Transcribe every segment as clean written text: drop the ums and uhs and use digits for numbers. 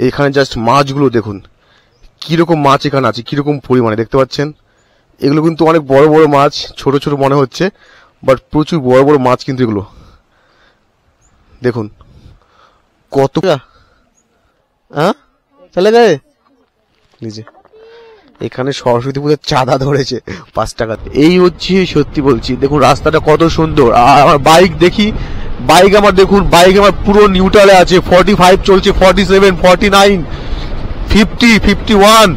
এখানে জাস্ট মাছগুলো দেখুন, কিরকম মাছ এখানে আছে, কিরকম পরিমাণে দেখতে পাচ্ছেন। এগুলো কিন্তু অনেক বড় বড় মাছ, ছোট ছোট মনে হচ্ছে, বাট প্রচুর বড় বড় মাছ কিন্তু এগুলো দেখুন কত। হ্যাঁ চলে যায় নিজে। এখানে সরস্বতী পুজোর চাঁদা ধরেছে 5 টাকা। এই হচ্ছে সত্যি বলছি, দেখুন রাস্তাটা কত সুন্দর। আর আমার বাইক দেখি, বাইক আমার দেখুন, বাইক আমার পুরো নিউট্রালে আছে। 45 চলছে, 47, 49, 50, 51,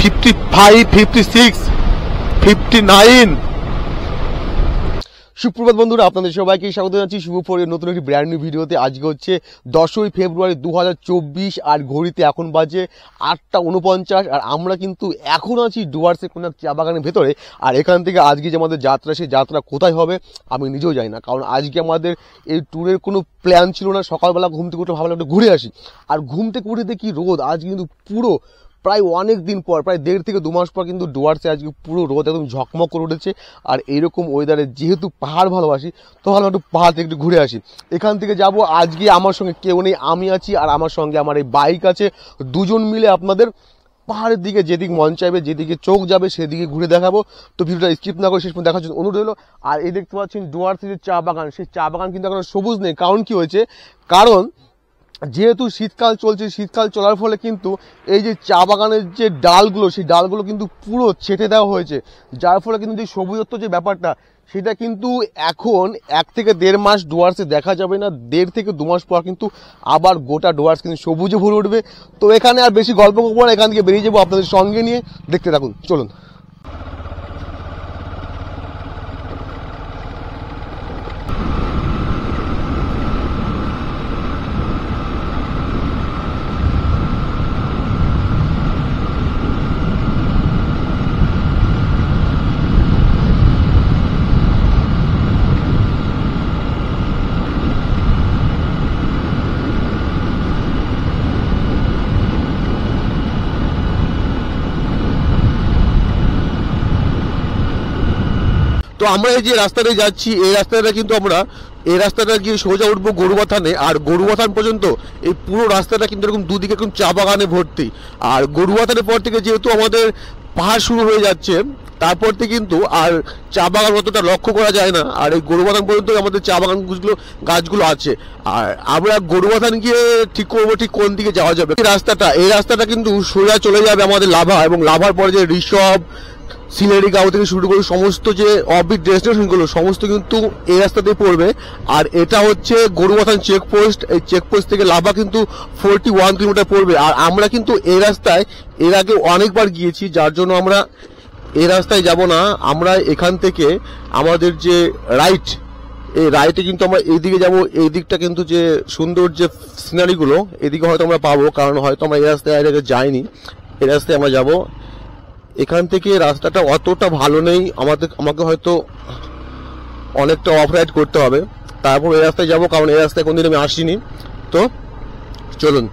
55, 56, 59। সুপ্রভাত বন্ধুরা, আপনাদের সবাইকে স্বাগত জানাচ্ছি শুভপরের নতুন একটি ব্র্যান্ড নিউ ভিডিওতে। আজকে হচ্ছে 10ই ফেব্রুয়ারি 2024 আর ঘড়িতে এখন বাজে 8:49। আর আমরা কিন্তু এখন আছি ডুয়ার্সের কোনো এক চা বাগানের ভেতরে। আর এখান থেকে আজকে যে আমাদের যাত্রা, সেই যাত্রা কোথায় হবে আমি নিজেও জানি না, কারণ আজকে আমাদের এই ট্যুরের কোনো প্ল্যান ছিল না। সকালবেলা ঘুম থেকে উঠে ভাবলাম একটু ঘুরে আসি, আর ঘুম থেকে উঠে দেখি রোদ। আজ কিন্তু পুরো প্রায় অনেক দিন পর, প্রায় 1.5 থেকে 2 মাস পর কিন্তু ডুয়ার্সে আজকে পুরো রোদ একদম ঝকমক করে উঠেছে। আর এইরকম ওয়েদারে যেহেতু পাহাড় ভালোবাসি, তো ভালো একটু পাহাড় থেকে একটু ঘুরে আসি। এখান থেকে যাব, আজকে আমার সঙ্গে কেউ নেই, আমি আছি আর আমার সঙ্গে আমার এই বাইক আছে। দুজন মিলে আপনাদের পাহাড়ের দিকে যেদিক মন চাইবে, যেদিকে চোখ যাবে সেদিকে ঘুরে দেখাবো। তো ভিডিওটা স্কিপ না করে শেষ পর্যন্ত দেখার জন্য অনুরোধ হলো। আর এই দেখতে পাচ্ছেন ডুয়ার্সের যে চা বাগান, সেই চা বাগান কিন্তু এখন সবুজ নেই। কারণ কি হয়েছে, কারণ যেহেতু শীতকাল চলছে, শীতকাল চলার ফলে কিন্তু এই যে চা বাগানের যে ডালগুলো, সেই ডালগুলো কিন্তু পুরো ছেঁটে দেওয়া হয়েছে, যার ফলে কিন্তু যে সবুজত্ব যে ব্যাপারটা, সেটা কিন্তু এখন 1 থেকে 1.5 মাস ডুয়ার্সে দেখা যাবে না। 1.5 থেকে 2 মাস পর কিন্তু আবার গোটা ডুয়ার্স কিন্তু সবুজে ভরে উঠবে। তো এখানে আর বেশি গল্প করবো না, এখান থেকে বেরিয়ে যাবো আপনাদের সঙ্গে নিয়ে। দেখতে থাকুন, চলুন। তো আমরা এই যে রাস্তাটায় যাচ্ছি, এই রাস্তাটা কিন্তু আমরা এই রাস্তাটা গিয়ে সোজা উঠবো গরুবাথানে। আর গরুবাথান পর্যন্ত এই পুরো রাস্তাটা কিন্তু এরকম দুদিকে এরকম চা বাগানে ভর্তি। আর গরুবাথানের পর থেকে যেহেতু আমাদের পাহাড় শুরু হয়ে যাচ্ছে, তারপর থেকে কিন্তু আর চা বাগান অতটা লক্ষ্য করা যায় না। আর এই গরুবাথান পর্যন্ত আমাদের চা বাগান গাছগুলো আছে। আর আমরা গরুবাথান গিয়ে ঠিক করবো ঠিক কোন দিকে যাওয়া যাবে। এই রাস্তাটা কিন্তু সোজা চলে যাবে আমাদের লাভা, এবং লাভার পরে যে ঋষভ, সিলেরিগাঁও থেকে শুরু করে সমস্ত যে অফবিট ডেস্টিনেশনগুলো সমস্ত কিন্তু এই রাস্তাতেই পড়বে। আর এটা হচ্ছে গরুবাথান চেকপোস্ট। এই চেকপোস্ট থেকে লাভা কিন্তু 41 কিলোমিটার পড়বে। আর আমরা কিন্তু এই রাস্তায় এর আগে অনেকবার গিয়েছি, যার জন্য আমরা এই রাস্তায় যাব না। আমরা এখান থেকে আমাদের যে রাইট, এই রাইটে কিন্তু আমরা এইদিকে যাব। এই দিকটা কিন্তু যে সুন্দর যে সিনারিগুলো, এদিকে হয়তো আমরা পাবো, কারণ হয়তো আমরা এই রাস্তায় এর আগে যাইনি। এই রাস্তায় আমরা যাব। এখান থেকে রাস্তাটা অতটা ভালো নেই, আমাকে হয়তো অনেকটা অফ রাইড করতে হবে, তারপর এই রাস্তায় যাবো, কারণ এই রাস্তায় কোনদিন আমি আসিনি। তো চলুন,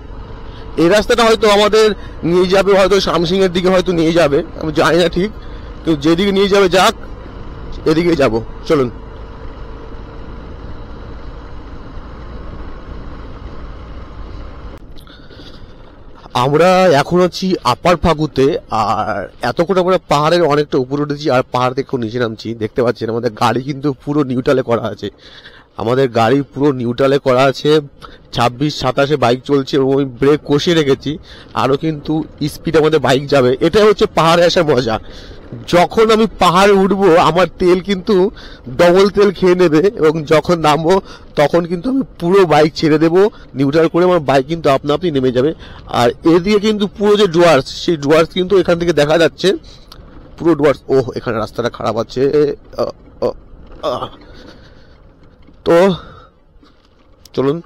এই রাস্তাটা হয়তো আমাদের নিয়ে যাবে হয়তো শামসিং এর দিকে, হয়তো নিয়ে যাবে, আমি জানি না ঠিক, কিন্তু যেদিকে নিয়ে যাবে যাক, এদিকে যাব, চলুন। আমরা এখন আছি আপার ফাগুতে। আর এতক্ষণ আমরা পাহাড়ের অনেকটা উপরে উঠেছি, আর পাহাড় থেকে নিচে নামছি। দেখতে পাচ্ছেন আমাদের গাড়ি কিন্তু পুরো নিউট্রালে করা আছে। 26-27 বাইক চলছে, এবং আমি ব্রেক কষিয়ে রেখেছি। আরো কিন্তু স্পিড আমাদের বাইক যাবে। এটাই হচ্ছে পাহাড়ে আসার মজা। যখন আমি পাহাড়ে উঠবো, আমার তেল কিন্তু ডবল তেল খেয়ে নেবে, এবং যখন নামবো তখন কিন্তু আমি পুরো বাইক ছেড়ে দেবো নিউট্রাল করে, আমার বাইক কিন্তু আপনা আপনি নেমে যাবে। আর এদিকে কিন্তু পুরো যে ডুয়ার্স, সেই ডুয়ার্স কিন্তু এখান থেকে দেখা যাচ্ছে পুরো ডুয়ার্স। ওহ, এখানে রাস্তাটা খারাপ আছে। তো চলুন,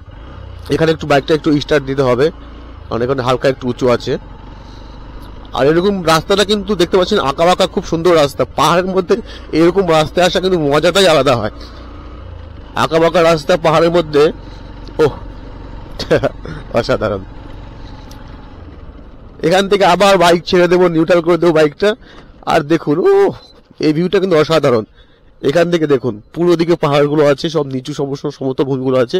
এখানে একটু বাইকটা একটু স্টার্ট দিতে হবে, কারণ এখানে হালকা একটু উঁচু আছে। আর এরকম রাস্তাটা কিন্তু দেখতে পাচ্ছেন আঁকা বাঁকা, খুব সুন্দর রাস্তা। পাহাড়ের মধ্যে এরকম রাস্তায় আসা কিন্তু মজাটাই আলাদা হয়। আঁকা বাঁকা রাস্তা পাহাড়ের মধ্যে, ওহ অসাধারণ। এখান থেকে আবার বাইক ছেড়ে দেবো, নিউট্রাল করে দেবো বাইকটা। আর দেখুন, ও এই ভিউটা কিন্তু অসাধারণ। এখান থেকে দেখুন পুরো দিকে পাহাড়গুলো আছে, সব নিচু সমতল ভূমিগুলো আছে,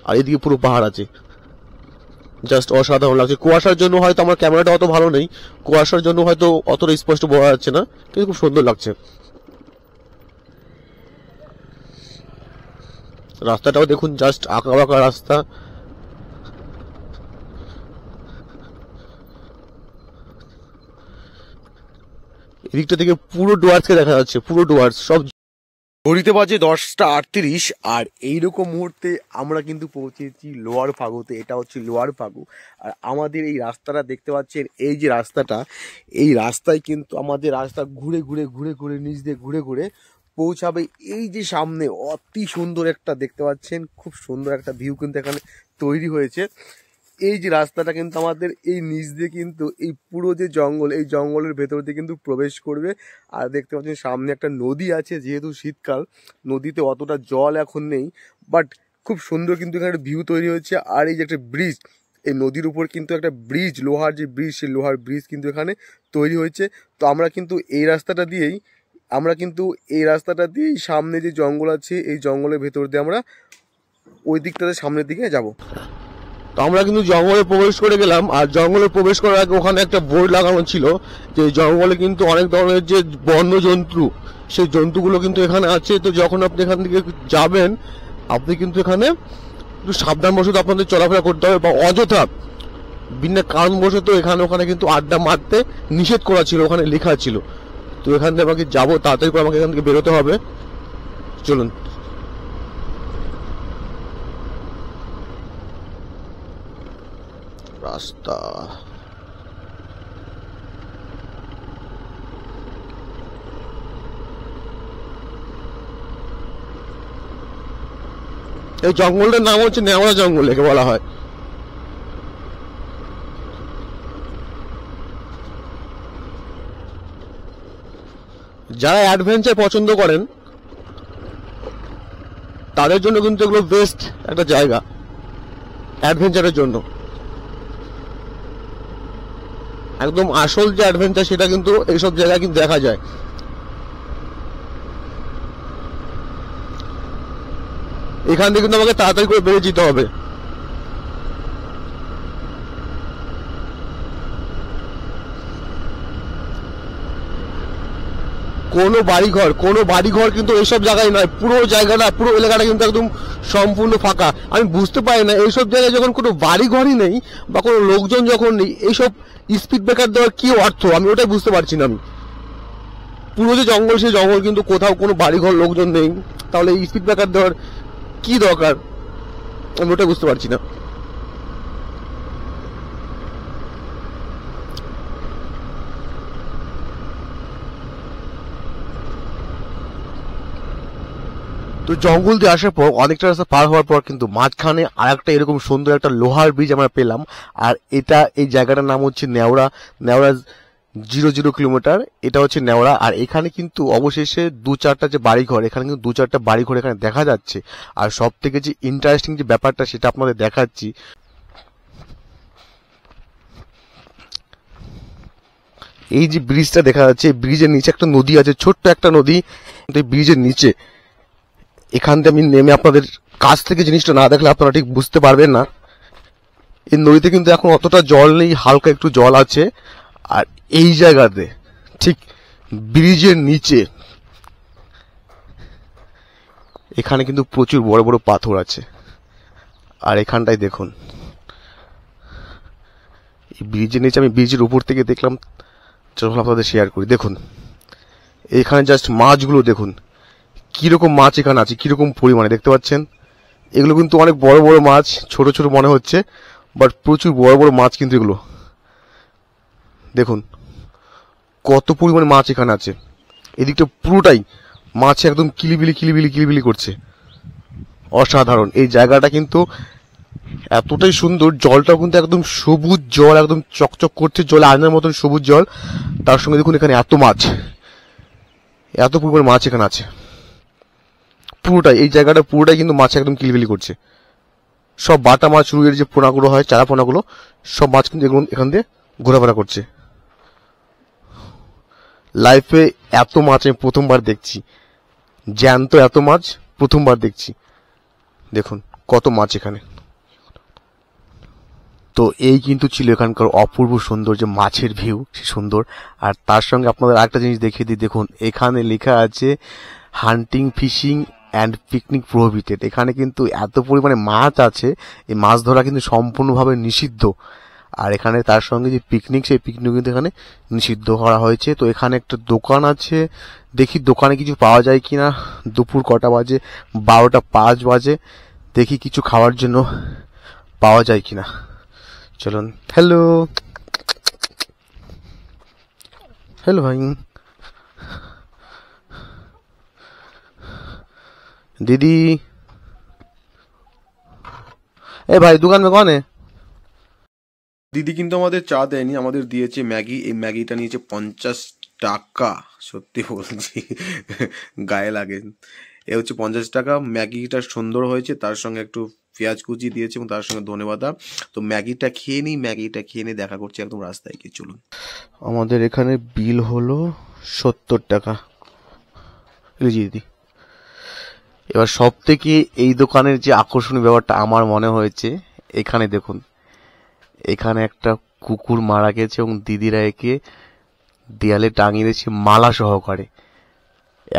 আর এদিকে পুরো পাহাড় আছে। জাস্ট অসাধারণ লাগছে। কুয়াশার জন্য হয়তো আমার ক্যামেরাটা অত ভালো নেই, কুয়াশার জন্য হয়তো অতটা স্পষ্ট বোঝা যাচ্ছে না, কিন্তু খুব সুন্দর লাগছে। রাস্তাটাও দেখুন, জাস্ট আঁকা বাঁকা রাস্তা। এদিকটা থেকে পুরো ডুয়ার্সকে দেখা যাচ্ছে, পুরো ডুয়ার্স সব। ঘড়িতে বাজে 10টা 38, আর এইরকম মুহূর্তে আমরা কিন্তু পৌঁছেছি লোয়ার ফাগুতে। এটা হচ্ছে লোয়ার ফাগু। আর আমাদের এই রাস্তাটা দেখতে পাচ্ছেন, এই যে রাস্তাটা, এই রাস্তায় কিন্তু আমাদের রাস্তা ঘুরে ঘুরে ঘুরে ঘুরে নিচ দিয়ে ঘুরে ঘুরে পৌঁছাবে এই যে সামনে। অতি সুন্দর একটা দেখতে পাচ্ছেন, খুব সুন্দর একটা ভিউ কিন্তু এখানে তৈরি হয়েছে। এই যে রাস্তাটা কিন্তু আমাদের এই নিচ দিয়ে কিন্তু এই পুরো যে জঙ্গল, এই জঙ্গলের ভেতর দিয়ে কিন্তু প্রবেশ করবে। আর দেখতে পাচ্ছেন সামনে একটা নদী আছে, যেহেতু শীতকাল নদীতে অতটা জল এখন নেই, বাট খুব সুন্দর কিন্তু এখানে ভিউ তৈরি হচ্ছে। আর এই যে একটা ব্রিজ, এই নদীর উপর কিন্তু একটা ব্রিজ, লোহার যে ব্রিজ, সেই লোহার ব্রিজ কিন্তু এখানে তৈরি হয়েছে। তো আমরা কিন্তু এই রাস্তাটা দিয়েই সামনে যে জঙ্গল আছে, এই জঙ্গলের ভেতর দিয়ে আমরা ওই দিকটাতে সামনের দিকে যাব। তো আমরা কিন্তু জঙ্গলে প্রবেশ করে গেলাম। আর জঙ্গলে প্রবেশ করার আগে ওখানে একটা বোর্ড লাগানো ছিল যে জঙ্গলে কিন্তু অনেক ধরনের যে বন্য জন্তু, সেই জন্তুগুলো কিন্তু এখানে আছে। তো যখন আপনি এখান থেকে যাবেন, আপনি কিন্তু এখানে একটু সাবধানবশত আপনাদের চলাফেরা করতে হবে, বা অযথা বিনা কারণবশত এখানে ওখানে কিন্তু আড্ডা মারতে নিষেধ করা ছিল, ওখানে লেখা ছিল। তো এখান থেকে আমাকে যাবো, তাড়াতাড়ি করে আমাকে এখান থেকে বেরোতে হবে। চলুন। রাস্তা এই জঙ্গলটার নাম হচ্ছে নেওড়া জঙ্গল, একে বলা হয়। যারা অ্যাডভেঞ্চার পছন্দ করেন তাদের জন্য কিন্তু এগুলো বেস্ট একটা জায়গা অ্যাডভেঞ্চারের জন্য। একদম আসল যে অ্যাডভেঞ্চার, সেটা কিন্তু এইসব জায়গায় কিন্তু দেখা যায়। এখান থেকে কিন্তু আমাকে তাড়াতাড়ি করে বেরিয়ে যেতে হবে। কোনো বাড়িঘর কিন্তু এইসব জায়গায় নয়। পুরো জায়গাটা, পুরো এলাকাটা কিন্তু একদম সম্পূর্ণ ফাঁকা। আমি বুঝতে পারি না, এইসব জায়গায় যখন কোনো বাড়িঘরই নেই বা কোনো লোকজন যখন নেই, এইসব স্পিড ব্রেকার দেওয়ার কি অর্থ, আমি ওটাই বুঝতে পারছি না। আমি পুরো যে জঙ্গল, সেই জঙ্গল কিন্তু কোথাও কোনো বাড়িঘর লোকজন নেই, তাহলে এই স্পিড ব্রেকার দেওয়ার কি দরকার, আমি ওটাই বুঝতে পারছি না। তো জঙ্গল দিয়ে আসার পর অনেকটা রাস্তা পার হওয়ার পর কিন্তু মাঝখানে আর একটা এরকম সুন্দর একটা লোহার ব্রিজ আমরা পেলাম। আর এই জায়গাটার নাম হচ্ছে নেওড়া। 0 কিলোমিটার, এটা হচ্ছে নেওড়া। আর এখানে কিন্তু অবশেষে 2-4টা যে বাড়িঘর, এখানে কিন্তু 2-4টা বাড়িঘর এখানে দেখা যাচ্ছে। আর সব থেকে যে ইন্টারেস্টিং যে ব্যাপারটা, সেটা আপনাদের দেখাচ্ছি। এই যে ব্রিজটা দেখা যাচ্ছে, ব্রিজের নিচে একটা নদী আছে, ছোট্ট একটা নদী। এই ব্রিজের নিচে এখান থেকে আমি নেমে, আপনাদের কাছ থেকে জিনিসটা না দেখলে আপনারা ঠিক বুঝতে পারবেন না। এই নদীতে কিন্তু এখন অতটা জল নেই, হালকা একটু জল আছে। আর এই জায়গাতে ঠিক ব্রিজের নিচে এখানে কিন্তু প্রচুর বড় বড় পাথর আছে। আর এখানটায় দেখুন, এই ব্রিজের নিচে, আমি ব্রিজের উপর থেকে দেখলাম, চলুন আপনাদের শেয়ার করি। দেখুন এখানে জাস্ট মাছগুলো দেখুন, কিরকম মাছ এখানে আছে, কিরকম পরিমাণে দেখতে পাচ্ছেন। এগুলো কিন্তু অনেক বড় বড় মাছ, ছোট ছোট মনে হচ্ছে, বাট প্রচুর বড় বড় মাছ কিন্তু এগুলো। দেখুন কত পরিমাণে মাছ এখানে আছে। এদিকটা পুরোটাই মাছ, একদম কিলিবিলি করছে। অসাধারণ এই জায়গাটা কিন্তু, এতটাই সুন্দর। জলটাও কিন্তু একদম সবুজ জল, একদম চকচক করছে, জলে আয়নার মতন সবুজ জল। তার সঙ্গে দেখুন এখানে এত মাছ, এত পরিমাণে মাছ এখানে আছে। পুরোটাই এই জায়গাটা পুরোটাই কিন্তু মাছ একদম কিলবিলি করছে। সব বাটা মাছ, রুইয়ের যে পোনাগুলো হয়, চারা পোনাগুলো, সব মাছ কিন্তু এখান দিয়ে ঘোরাফেরা করছে। লাইফে এত মাছ আমি প্রথমবার দেখছি, জ্যান্ত এত মাছ প্রথমবার দেখছি। দেখুন কত মাছ এখানে। তো তো এই কিন্তু ছিল এখানকার অপূর্ব সুন্দর যে মাছের ভিউ, সে সুন্দর। আর তার সঙ্গে আপনাদের আরেকটা জিনিস দেখিয়ে দিই, দেখুন এখানে লেখা আছে হান্টিং, ফিশিং অ্যান্ড পিকনিক প্রোহিবিটেড। এখানে কিন্তু এত পরিমাণে মাছ আছে, এই মাছ ধরা কিন্তু সম্পূর্ণভাবে নিষিদ্ধ। আর এখানে তার সঙ্গে যে পিকনিক, সেই পিকনিক কিন্তু এখানে নিষিদ্ধ করা হয়েছে। তো এখানে একটা দোকান আছে, দেখি দোকানে কিছু পাওয়া যায় কিনা। দুপুর কটা বাজে, 12:05 বাজে, দেখি কিছু খাওয়ার জন্য পাওয়া যায় কিনা। চলুন। হ্যালো হ্যালো ভাই, दीदी, ए भाई दुकान में कौन है? দিদি কিন্তু আমাদের চা দেয়নি, আমাদের দিয়েছে ম্যাগি। এই ম্যাগিটা নিয়েছে 50 টাকা। সত্যি বলছি, গায়ে লাগে। এ হচ্ছে 50 টাকা। ম্যাগিটা সুন্দর হয়েছে, তার সঙ্গে একটু পেঁয়াজ কুচি দিয়েছে এবং তার সঙ্গে ধনেপাতা। তো ম্যাগিটা খেয়ে নিই, দেখা করছি একদম রাস্তায় গিয়ে। চলুন। আমাদের এখানে বিল হলো 70 টাকা। দিদি, এবার সব থেকে এই দোকানের যে আকর্ষণীয় ব্যাপারটা আমার মনে হয়েছে, এখানে দেখুন, এখানে একটা কুকুর মারা গেছে এবং দিদিরা একে দেয়ালে টাঙিয়ে দিয়েছে মালা সহকারে।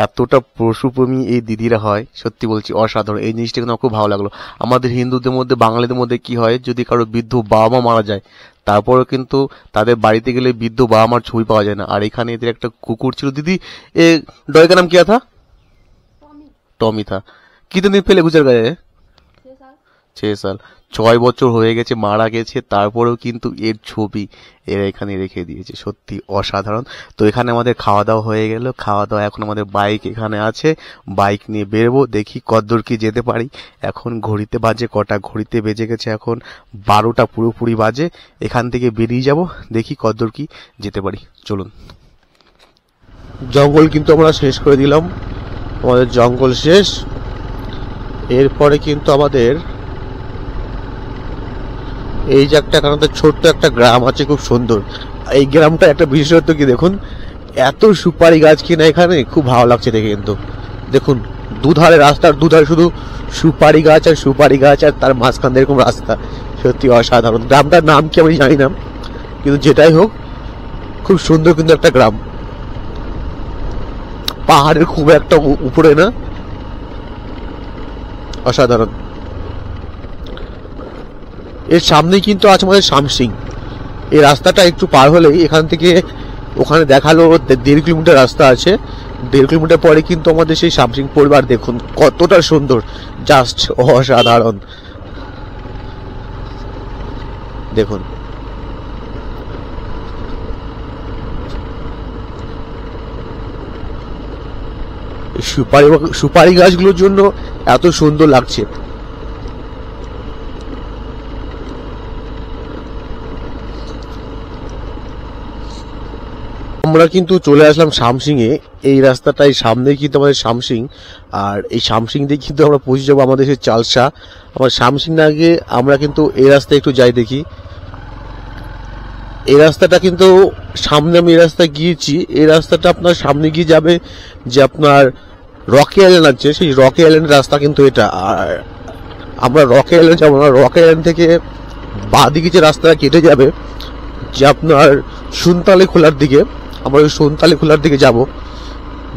এতটা পশুপ্রেমী এই দিদিরা হয়, সত্যি বলছি অসাধারণ। এই জিনিসটা কিন্তু আমার খুব ভালো লাগলো। আমাদের হিন্দুদের মধ্যে, বাঙালিদের মধ্যে কি হয়, যদি কারো বৃদ্ধ বাবা মা মারা যায়, তারপরেও কিন্তু তাদের বাড়িতে গেলে বৃদ্ধ বাবা মার ছবি পাওয়া যায় না। আর এখানে এদের একটা কুকুর ছিল। দিদি, এ डॉग का नाम क्या था? টমি থা। कितने दिन पहले गुजर गए? 6 साल। 6 বছর হয়ে গেছে, মারা গেছে, তারপরেও কিন্তু এর ছবি এরা এখানে রেখে দিয়েছে। সত্যি অসাধারণ। তো এখানে আমাদের খাওয়া দাওয়া হয়ে গেল। খাওয়া দাওয়া, এখন আমাদের বাইক এখানে আছে, বাইক নিয়ে বেরোবো, দেখি কতদূর কি যেতে পারি। এখন ঘড়িতে বাজে কটা, ঘড়িতে বেজে গেছে এখন 12টা পুরোপুরি বাজে। এখান থেকে বেরিয়ে যাব, দেখি কতদূর কি যেতে পারি। চলুন। জঙ্গল কিন্তু আমরা শেষ করে দিলাম, আমাদের জঙ্গল শেষ। এরপরে কিন্তু আমাদের এই যে একটা ছোট্ট একটা গ্রাম আছে, খুব সুন্দর। এই গ্রামটা একটা বিশেষত্ব কি দেখুন, এত সুপারি গাছ কিনা এখানে, খুব ভালো লাগছে দেখে। কিন্তু দেখুন, দুধারে, রাস্তার দুধারে শুধু সুপারি গাছ আর সুপারি গাছ, আর তার মাঝখান এরকম রাস্তা। সত্যি অসাধারণ। গ্রামটার নাম কি আমি জানি না, কিন্তু যেটাই হোক খুব সুন্দর কিন্তু একটা গ্রাম। পাহাড়ের খুব একটা উপরে না, অসাধারণ। এর সামনে কিন্তু আছে আমাদের শামসিং। এই রাস্তাটা একটু পার হলেই এখান থেকে ওখানে দেখালো 1.5 কিলোমিটার রাস্তা আছে। 1.5 কিলোমিটার পরে কিন্তু আমাদের সেই শামসিং পরিবার। দেখুন কতটা সুন্দর, জাস্ট অসাধারণ। দেখুন, সুপারি গাছগুলোর জন্য এত সুন্দর লাগছে। আমরা কিন্তু চলে আসলাম শামসিং এ। এই রাস্তাটাই সামনে কিন্তু আমাদের শামসিং, আর এই শামসিং দিয়ে কিন্তু আমরা পৌঁছে যাবো আমাদের সেই চালসা। আমার শামসিং আগে আমরা কিন্তু এই রাস্তায় একটু যাই, দেখি। এই রাস্তাটা কিন্তু সামনে, আমি এই রাস্তায় গিয়েছি। এই রাস্তাটা আপনার সামনে গিয়ে যাবে যে আপনার রকি আইল্যান্ড আছে, সেই রকি আইল্যান্ডের রাস্তা কিন্তু এটা। আর আমরা রকি আইল্যান্ড যাবো না, রকি আইল্যান্ড থেকে বাঁ দিকে যে রাস্তাটা কেটে যাবে যে আপনার সুনতালি খোলার দিকে, আমরা ওই সুনতালি খোলার দিকে যাব।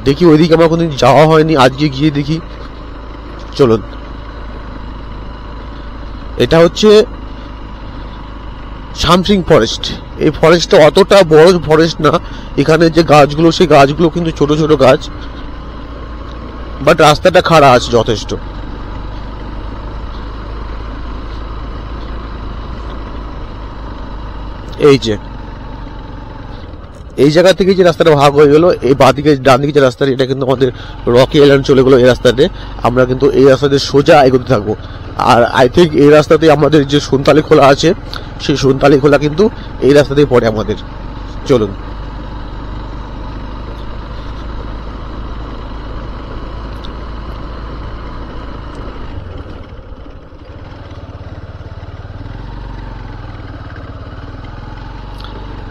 দেখি, ওইদিকে আমার কোনোদিন যাওয়া হয়নি, আজকে গিয়ে দেখি। চলুন। এটা হচ্ছে শামসিং ফরেস্ট। এই ফরেস্টটা অতটা বড় ফরেস্ট না। এখানে যে গাছগুলো, সেই গাছগুলো কিন্তু ছোট ছোট গাছ, বাট রাস্তাটা খারাপ আছে যথেষ্ট। এই যে এই জায়গা থেকে যে রাস্তাটা ভাগ হয়ে গেল, এই বাঁদিকে ডান দিকে যে রাস্তাটা, এটা কিন্তু আমাদের রকি আইল্যান্ড চলে গেলো। এই রাস্তাতে আমরা কিন্তু এই রাস্তাতে সোজা এগোতে থাকবো। আর আই থিঙ্ক এই রাস্তাতে আমাদের যে সুনতালি খোলা আছে, সেই সুনতালি খোলা কিন্তু এই রাস্তাতেই পড়ে আমাদের। চলুন।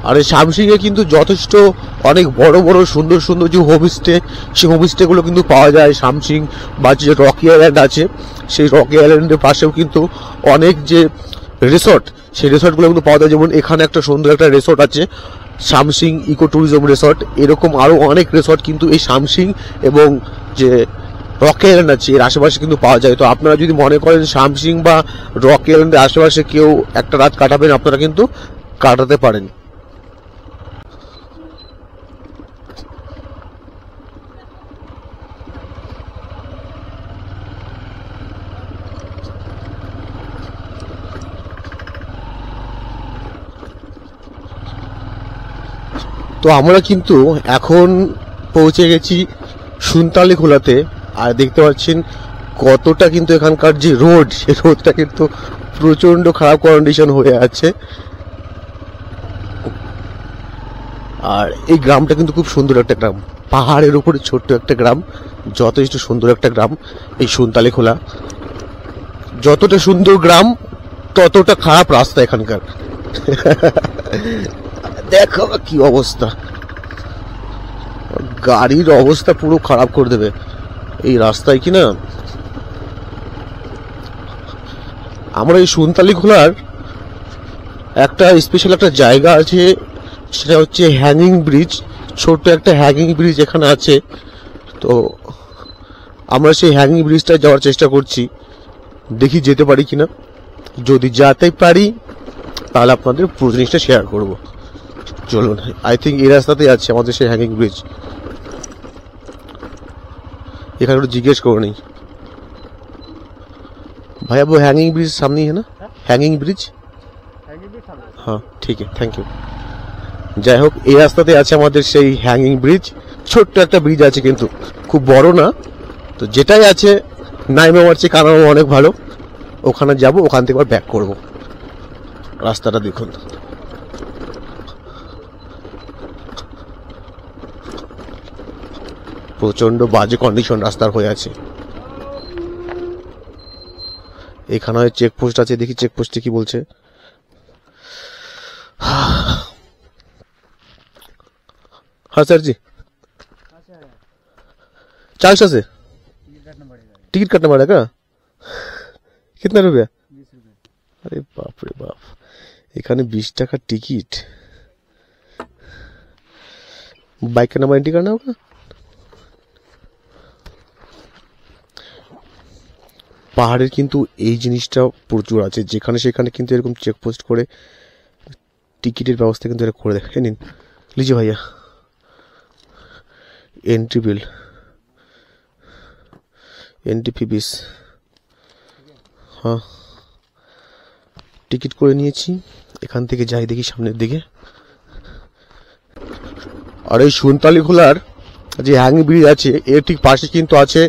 আর এই শামসিং এ কিন্তু যথেষ্ট অনেক বড় বড় সুন্দর সুন্দর যে হোমস্টে, সেই হোমস্টে গুলো কিন্তু পাওয়া যায় শামসিং। বা যে রকি আইল্যান্ড আছে, সেই রকি আইল্যান্ডের পাশেও কিন্তু অনেক যে রিসর্ট, সেই রিসর্টগুলো কিন্তু পাওয়া যায়। যেমন এখানে একটা সুন্দর একটা রিসর্ট আছে, শামসিং ইকো ট্যুরিজম রিসর্ট। এরকম আরও অনেক রিসর্ট কিন্তু এই শামসিং এবং যে রক আইল্যান্ড আছে এর আশেপাশে কিন্তু পাওয়া যায়। তো আপনারা যদি মনে করেন শামসিং বা রক আইল্যান্ডের আশেপাশে কেউ একটা রাত কাটাবেন, আপনারা কিন্তু কাটাতে পারেন। তো আমরা কিন্তু এখন পৌঁছে গেছি সুনতালি খোলাতে। আর দেখতে পাচ্ছেন কতটা কিন্তু এখানকার যে রোড, সেই রোডটা কিন্তু প্রচণ্ড খারাপ কন্ডিশন হয়ে আছে। আর এই গ্রামটা কিন্তু খুব সুন্দর একটা গ্রাম, পাহাড়ের উপরে ছোট্ট একটা গ্রাম, যথেষ্ট সুন্দর একটা গ্রাম এই সুনতালি খোলা। যতটা সুন্দর গ্রাম ততটা খারাপ রাস্তা এখানকার। দেখো কি অবস্থা, গাড়ির অবস্থা পুরো খারাপ করে দেবে এই রাস্তায় কি না। আমরা এই সুনতালি খোলার একটা স্পেশাল একটা জায়গা আছে, সেটা হচ্ছে হ্যাঙ্গিং ব্রিজ। ছোট্ট একটা হ্যাঙ্গিং ব্রিজ এখানে আছে। তো আমরা সেই হ্যাঙ্গিং ব্রিজটায় যাওয়ার চেষ্টা করছি, দেখি যেতে পারি কিনা। যদি যেতে পারি তাহলে আপনাদের পুরো জিনিসটা শেয়ার করব। চলুন, আই থিঙ্ক এই রাস্তাতেই আছে আমাদের সেই হ্যাঙ্গিং ব্রিজ। এখানে একটু জিজ্ঞেস করে নিই। भैया वो हैंगिंग ब्रिज सामने ही है ना? Hanging bridge? हाँ ठीक है, थैंक यू। যাই হোক, এই রাস্তাতে আছে আমাদের সেই হ্যাঙ্গিং ব্রিজ। ছোট্ট একটা ব্রিজ আছে, কিন্তু খুব বড় না। তো যেটাই আছে নাইমে মারছে, কারণ অনেক ভালো। ওখানে যাব, ওখান থেকে আবার ব্যাক করব। রাস্তাটা দেখুন, প্রচন্ড বাজে কন্ডিশন রাস্তার হয়ে আছে। এখানে চেকপোস্ট আছে, দেখি চেকপোস্টে কি বলছে। हाँ सर जी, 400 से टिकट काटना पड़ेगा। कितना रुपया? 20 रुपया। अरे बाप रे बाप, এখানে 20 টাকা টিকিট। बाइक का नंबर एंट्री करना होगा। পাহাড়ের কিন্তু এই জিনিসটা প্রচুর আছে, যেখানে সেখানে কিন্তু এরকম চেকপোস্ট করে টিকিটের ব্যবস্থা কিন্তু এরা করে দেয়। নিন लीजिए भैया, एंट्री बिल, एंट्री फी 20। हाँ, টিকিট করে নিয়েছি। এখান থেকে যাই দেখি সামনের দিকে। আর এই সুনতালি খোলার যে হ্যাঙ্গিং ব্রিজ আছে এর ঠিক পাশে কিন্তু আছে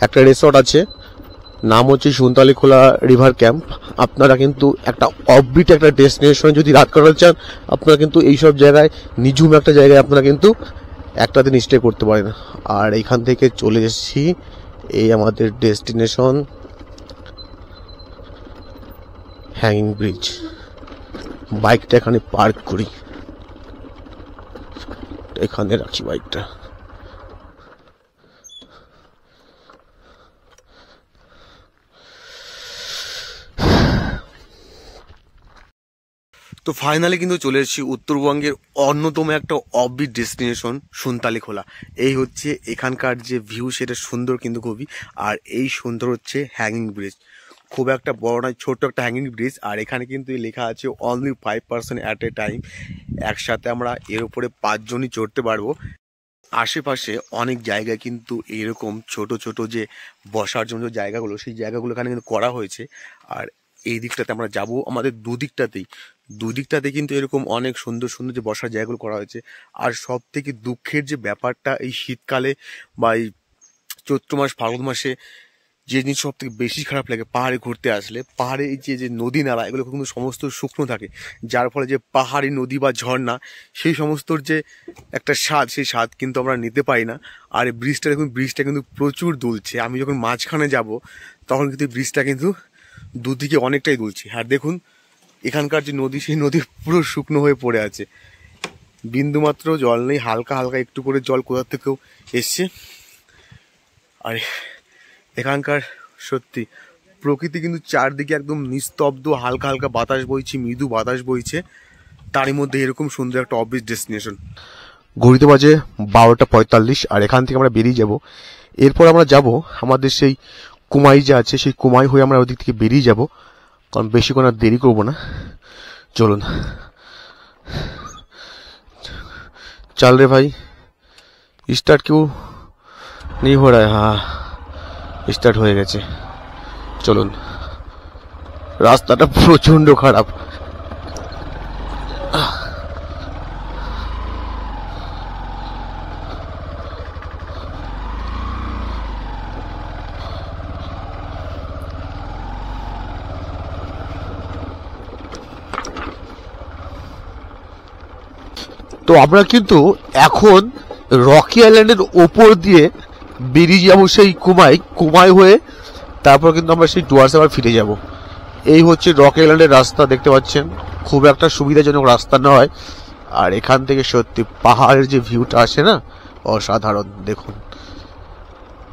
একটা রিসর্ট আছে, নাম হচ্ছে সুনতালি খোলা রিভার ক্যাম্প। আপনারা কিন্তু একটা অফবিট একটা ডেস্টিনেশনে যদি রাত কাটাতে চান, আপনারা কিন্তু এইসব জায়গায়, নিঝুম একটা জায়গায় আপনারা কিন্তু একটা দিন স্টে করতে পারেন। আর এইখান থেকে চলে এসেছি এই আমাদের ডেস্টিনেশন হ্যাঙ্গিং ব্রিজ। বাইকটা এখানে পার্ক করি, এখানে রাখি বাইকটা। তো ফাইনালি কিন্তু চলে এসেছি উত্তরবঙ্গের অন্যতম একটা অফবিট ডেস্টিনেশন সুনতালি খোলা। এই হচ্ছে এখানকার যে ভিউ, সেটা সুন্দর কিন্তু খুবই। আর এই সুন্দর হচ্ছে হ্যাঙ্গিং ব্রিজ, খুব একটা বড় নয়, ছোট্ট একটা হ্যাঙ্গিং ব্রিজ। আর এখানে কিন্তু লেখা আছে অনলি 5% অ্যাট এ টাইম। একসাথে আমরা এর উপরে 5 জনই চড়তে পারবো। আশেপাশে অনেক জায়গায় কিন্তু এরকম ছোট ছোট যে বসার জন্য জায়গাগুলো, সেই জায়গাগুলো এখানে কিন্তু করা হয়েছে। আর এই দিকটাতে আমরা যাব, আমাদের দুদিকটাতে কিন্তু এরকম অনেক সুন্দর সুন্দর যে বসার জায়গাগুলো করা হয়েছে। আর সব থেকে দুঃখের যে ব্যাপারটা, এই শীতকালে বা এই চৈত্র মাস ফাল্গুন মাসে যে জিনিস সব থেকে বেশি খারাপ লাগে, পাহাড়ে ঘুরতে আসলে, পাহাড়ে এই যে নদী নালা এগুলো কিন্তু সমস্ত শুকনো থাকে, যার ফলে যে পাহাড়ি নদী বা ঝর্ণা সেই সমস্তর যে একটা স্বাদ, সেই স্বাদ কিন্তু আমরা নিতে পারি না। আর এই ব্রিজটা দেখুন, ব্রিজটা কিন্তু প্রচুর দুলছে। আমি যখন মাঝখানে যাব তখন কিন্তু ব্রিজটা কিন্তু দুদিকে অনেকটাই দুলছে। আর দেখুন এখানকার যে নদী, সেই নদী পুরো শুকনো হয়ে পড়ে আছে, বিন্দুমাত্র জল নেই, হালকা হালকা একটু করে জল কোথা থেকেও এসছে। আর এখানকার সত্যি প্রকৃতি কিন্তু চারদিকে একদম নিস্তব্ধ, হালকা হালকা বাতাস বইছে, মৃদু বাতাস বইছে, তারই মধ্যে এরকম সুন্দর একটা অবভিয়াস ডেস্টিনেশন। ঘড়িতে বাজে 12:45 আর এখান থেকে আমরা বেরিয়ে যাব। এরপর আমরা যাব আমাদের সেই কুমাই যে আছে, সেই কুমাই হয়ে আমরা ওদিক থেকে বেরিয়ে যাব, কারণ বেশিক্ষণ আর দেরি করবো না। চলুন, चल रे भाई, स्टार्ट क्यों नहीं हो रहा है? हाँ, स्टार्ट हो गए। चलुन, रास्ता प्रचंड खराब। তো আমরা কিন্তু এখন রকি আইল্যান্ডের ওপর দিয়ে বেরিয়ে যাব সেই কুমাই হয়ে, তারপর কিন্তু আমরা সেই ডুয়ার্সে আবার ফিরে যাব। এই হচ্ছে রকি আইল্যান্ডের রাস্তা, দেখতে পাচ্ছেন খুব একটা সুবিধাজনক রাস্তা নয়। আর এখান থেকে সত্যি পাহাড়ের যে ভিউটা আসে না, অসাধারণ। দেখুন,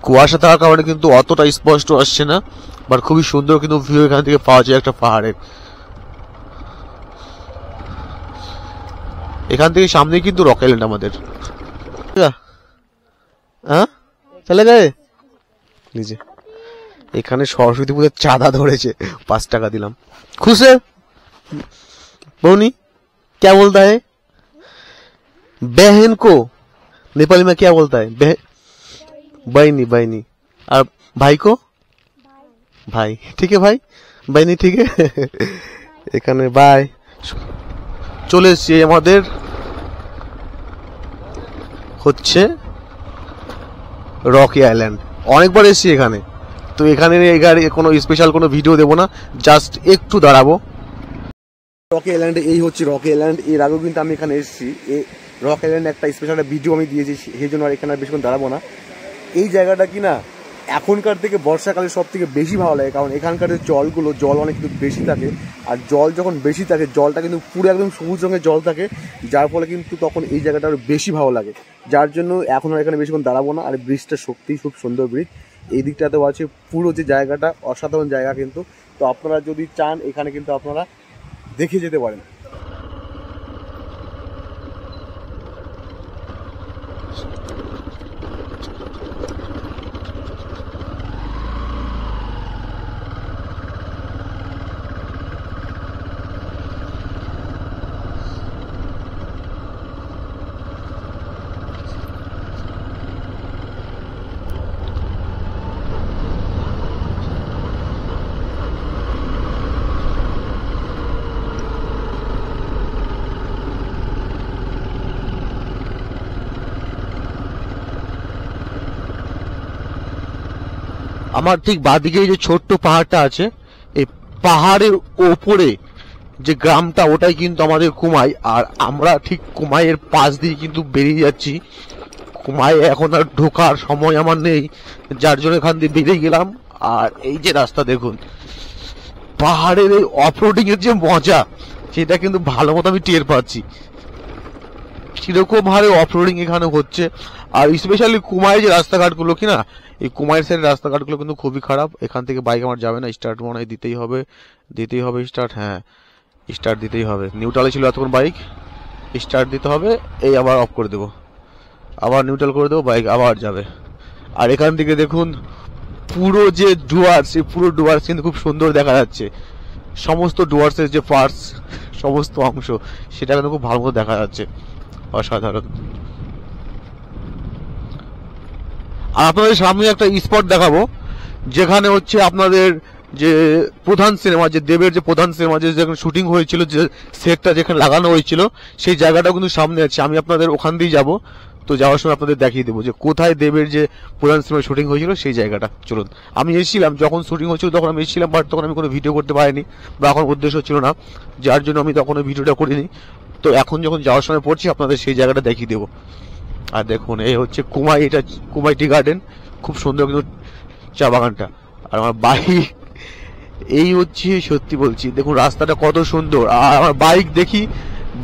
কুয়াশা থাকার কারণে কিন্তু অতটা স্পষ্ট আসছে না, বাট খুবই সুন্দর কিন্তু ভিউ এখান থেকে পাওয়া যায় একটা পাহাড়ের। এখান থেকে সামনে কিন্তু রক আইল্যান্ড আমাদের। হ্যাঁ, চলে গায়ে নিজে। এখানে সরস্বতী পুজোর চাঁদা ধরেছে, 5 টাকা দিলাম। खुश है बोनी? क्या बोलता है बहन को? नेपाली में क्या बोलता है? बहनी बहनी। और भाई को भाई। ठीक है भाई, बहनी ठीक है। এখানে বাই। চলে এসেছি আমাদের হচ্ছে রকি আইল্যান্ড। অনেকবার এসেছি এখানে, তো এখানে কোনো স্পেশাল কোনো ভিডিও দেবো না, জাস্ট একটু দাঁড়াবো। রকি আইল্যান্ডে এই হচ্ছে রকি আইল্যান্ড। এর আগেও কিন্তু আমি এখানে এসেছি। এই রকি আইল্যান্ড একটা স্পেশাল ভিডিও আমি দিয়েছি, সেই জন্য আর এখানে আর বেশিক্ষণ দাঁড়াবো না। এই জায়গাটা কি না এখনকার থেকে বর্ষাকালে সব থেকে বেশি ভালো লাগে, কারণ এখানকার জল অনেক কিন্তু বেশি থাকে। আর জল যখন বেশি থাকে, জলটা কিন্তু পুরো একদম সবুজ রঙের জল থাকে, যার ফলে কিন্তু তখন এই জায়গাটা আরও বেশি ভালো লাগে। যার জন্য এখন আর এখানে বেশিক্ষণ দাঁড়াবো না। আর ব্রিজটা সত্যিই খুব সুন্দর ব্রিজ। এই দিকটাতেও আছে পুরো যে জায়গাটা, অসাধারণ জায়গা কিন্তু। তো আপনারা যদি চান এখানে কিন্তু আপনারা দেখে যেতে পারেন। আমার ঠিক বাদিকে যে ছোট্ট পাহাড়টা আছে, এই পাহাড়ের ওপরে যে গ্রামটা, ওটাই কিন্তু আমাদের কুমাই। আর আমরা ঠিক কুমাইয়ের পাশ দিয়ে কিন্তু বেরিয়ে যাচ্ছি। কুমাই এখন আর ঢোকার সময় আমার নেই, যার জন্য এখান দিয়ে বেরিয়ে গেলাম। আর এই যে রাস্তা দেখুন, পাহাড়ের এই অফরোডিং এর যে মজা, সেটা কিন্তু ভালো মতো আমি টের পাচ্ছি। কিরকম হারে অফরোডিং এখানে হচ্ছে। আর স্পেশালি কুমাই যে রাস্তাঘাটগুলো কিনা, এই কুমাইয়ের সাইডের রাস্তাঘাটগুলো কিন্তু খুবই খারাপ। এখান থেকে বাইক আমার যাবে না, স্টার্ট মনে হয় দিতেই হবে স্টার্ট। হ্যাঁ, স্টার্ট দিতেই হবে। নিউট্রালে ছিল এতক্ষণ বাইক, স্টার্ট দিতে হবে। এই আবার অফ করে দেবো, আবার নিউট্রাল করে দেবো, বাইক আবার যাবে। আর এখান থেকে দেখুন পুরো যে ডুয়ার্স, এই পুরো ডুয়ার্স কিন্তু খুব সুন্দর দেখা যাচ্ছে। সমস্ত ডুয়ার্সের যে পার্টস, সমস্ত অংশ, সেটা কিন্তু খুব ভালো মতো দেখা যাচ্ছে, অসাধারণ। আর আপনাদের সামনে একটা স্পট দেখাবো, যেখানে হচ্ছে আপনাদের যে প্রধান সিনেমা, যে দেবের যে প্রধান সিনেমা যেখানে শুটিং হয়েছিল, যে সেটটা যেখানে লাগানো হয়েছিল, সেই জায়গাটা কিন্তু সামনে আছে। আমি আপনাদের ওখান দিয়ে যাবো, তো যাওয়ার সময় আপনাদের দেখিয়ে দেবো যে কোথায় দেবের যে প্রধান সিনেমা শুটিং হয়েছিল সেই জায়গাটা। চলুন, আমি এসেছিলাম যখন শুটিং হয়েছিল, তখন আমি এসেছিলাম, বাট তখন আমি কোনো ভিডিও করতে পারিনি, বা এখন উদ্দেশ্য ছিল না, যার জন্য আমি তখন ওই ভিডিওটা করিনি। তো এখন যখন যাওয়ার সময় পড়ছি, আপনাদের সেই জায়গাটা দেখিয়ে দেবো। আর দেখুন, এই হচ্ছে কুমাই, এটা কুমাই টি গার্ডেন, খুব সুন্দর কিন্তু চা বাগানটা। আর আমার বাইক, এই হচ্ছে সত্যি বলছি, দেখুন রাস্তাটা কত সুন্দর। আর আমার বাইক দেখি,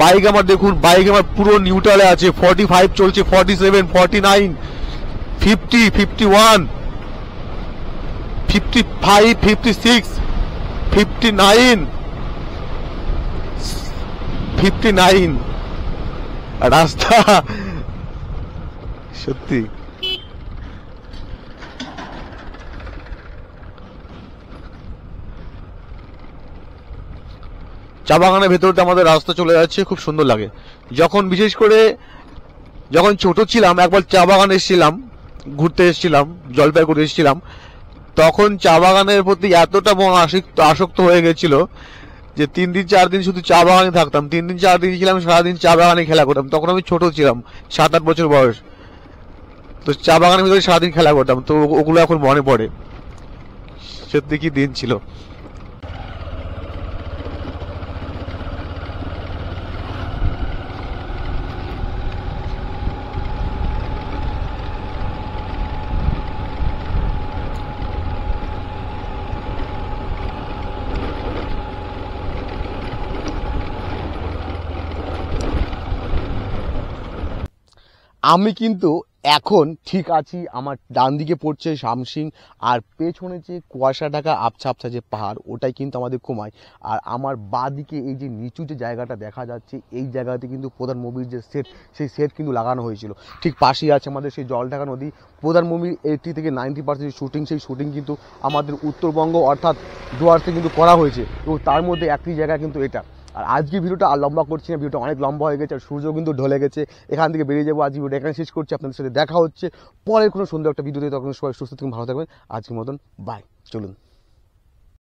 বাইক আমার দেখুন, বাইক আমার পুরো নিউট্রালে আছে। 45 চলছে, 47, 49, 50, 51। 55, 56, 59, 59 রাস্তা সত্যি। চা বাগানের ভেতরটা আমাদের রাস্তা চলে যাচ্ছে, খুব সুন্দর লাগে। বিশেষ করে যখন ছোট ছিলাম, একবার চা বাগানে এসেছিলাম, ঘুরতে এসেছিলাম, জলপাইগুড়ি এসেছিলাম, তখন চা বাগানের প্রতি এতটা মন আসক্ত হয়ে গেছিল যে 3 দিন 4 দিন শুধু চা বাগানে থাকতাম। 3 দিন 4 দিন ছিলাম, সারাদিন চা বাগানে খেলা করতাম। তখন আমি ছোট ছিলাম, 7-8 বছর বয়স। তো চা বাগানের ভিতরে সারাদিন খেলা করতাম। তো ওগুলো এখন মনে পড়ে, সত্যি কি দিন ছিল। আমি কিন্তু এখন ঠিক আছি, আমার ডান দিকে পড়ছে শামসিং, আর পেছনে যে কুয়াশা ঢাকা আবছা আবছা যে পাহাড়, ওটাই কিন্তু আমাদের কুমায়। আর আমার বাঁ দিকে এই যে নিচু যে জায়গাটা দেখা যাচ্ছে, এই জায়গাতে কিন্তু প্রধান মুভির যে সেট, সেই সেট কিন্তু লাগানো হয়েছিল। ঠিক পাশেই আছে আমাদের সেই জলঢাকা নদী। প্রধান মুভির 80 থেকে 90% শুটিং, সেই শুটিং কিন্তু আমাদের উত্তরবঙ্গ অর্থাৎ ডুয়ার্সে কিন্তু করা হয়েছে, এবং তার মধ্যে একটি জায়গা কিন্তু এটা। আর আজকে ভিডিওটা আর লম্বা করছি না, ভিডিওটা অনেক লম্বা হয়ে গেছে, আর সূর্য কিন্তু ঢলে গেছে, এখান থেকে বেরিয়ে যাবো। আজ ভিডিওটা এখানে শেষ করছি, আপনাদের সাথে দেখা হচ্ছে পরের কোনো সুন্দর একটা ভিডিওতে। তখন সবাই সুস্থ থাকুন, ভালো থাকবেন। আজকের মতন বাই, চলুন।